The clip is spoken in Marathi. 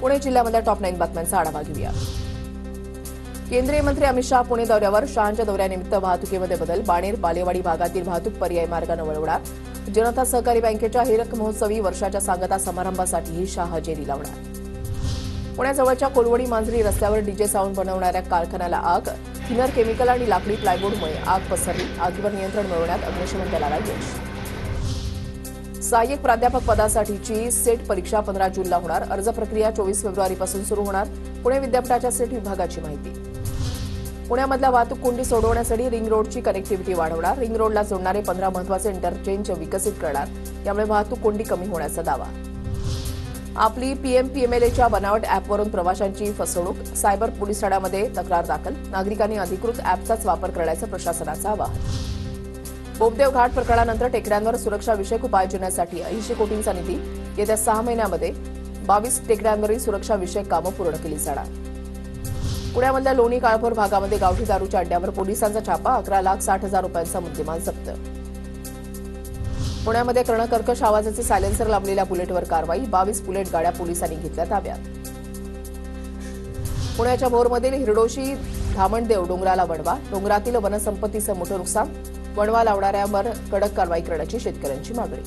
पुणे जिल्ह्यामधल्या टॉप 9 बातम्यांचा आढावा घेऊया। केंद्रीय मंत्री अमित शहा पुणे दौऱ्यावर। शहांच्या दौऱ्यानिमित्त वाहतुकीमध्ये बदल, बाणेर बालेवाडी भागातील वाहतूक पर्यायी मार्गाने वळवणार। जनता सहकारी बँकेच्या हिरक महोत्सवी वर्षाच्या सांगता समारंभासाठीही शहा हजेरी लावणार। पुण्याजवळच्या कोलवडी मांजरी रस्त्यावर डीजे साऊंड बनवणाऱ्या कारखान्याला आग, थिनर केमिकल आणि लाकडी प्लायबोर्डमुळे आग पसरली। आगीवर नियंत्रण मिळवण्यात अग्निशमन दलाला यश। सहाय्यक प्राध्यापक पदासाठीची सेट परीक्षा 15 जूनला होणार। अर्ज प्रक्रिया 24 फेब्रुवारीपासून सुरू होणार। पुणे विद्यापीठाच्या सेट विभागाची माहिती। पुण्यामधल्या वाहतूक कोंडी सोडवण्यासाठी रिंग रोडची कनेक्टिव्हिटी वाढवणार। रिंग रोडला जोडणारे 15 महत्त्वाचे इंटरचेंज विकसित करणार। यामुळे वाहतूक कोंडी कमी होण्याचा दावा। आपली पीएमपीएमएलएच्या बनावट ॲपवरून प्रवाशांची फसवणूक, सायबर पोलीस ठाण्यामध्ये तक्रार दाखल। नागरिकांनी अधिकृत ॲपचाच वापर करण्याचं प्रशासनाचं आवाहन। बोपदेव घाट प्रकरणानंतर टेकड्यांवर सुरक्षाविषयक उपाययोजनेसाठी 80 कोटींचा निधी। येत्या 6 महिन्यांमध्ये 22 टेकड्यांवरील सुरक्षाविषयक कामं पूर्ण केली जाणार। पुण्यामधल्या लोणी काळभोर भागामध्ये गावठी दारूच्या अड्ड्यावर पोलिसांचा छापा, 11,60,000 रुपयांचा मुद्देमाल जप्त। पुण्यामध्ये कर्णकर्कश आवाजाचे सायलेन्सर लावलेल्या बुलेटवर कारवाई, 22 बुलेट गाड्या पोलिसांनी घेतल्या ताब्यात। पुण्याच्या भोरमधील हिरडोशी धामणदेव डोंगराला वणवा, डोंगरातील वनसंपत्तीचं मोठं नुकसान, वणवा लावणाऱ्यांवर कडक कारवाई करण्याची शेतकऱ्यांची मागणी।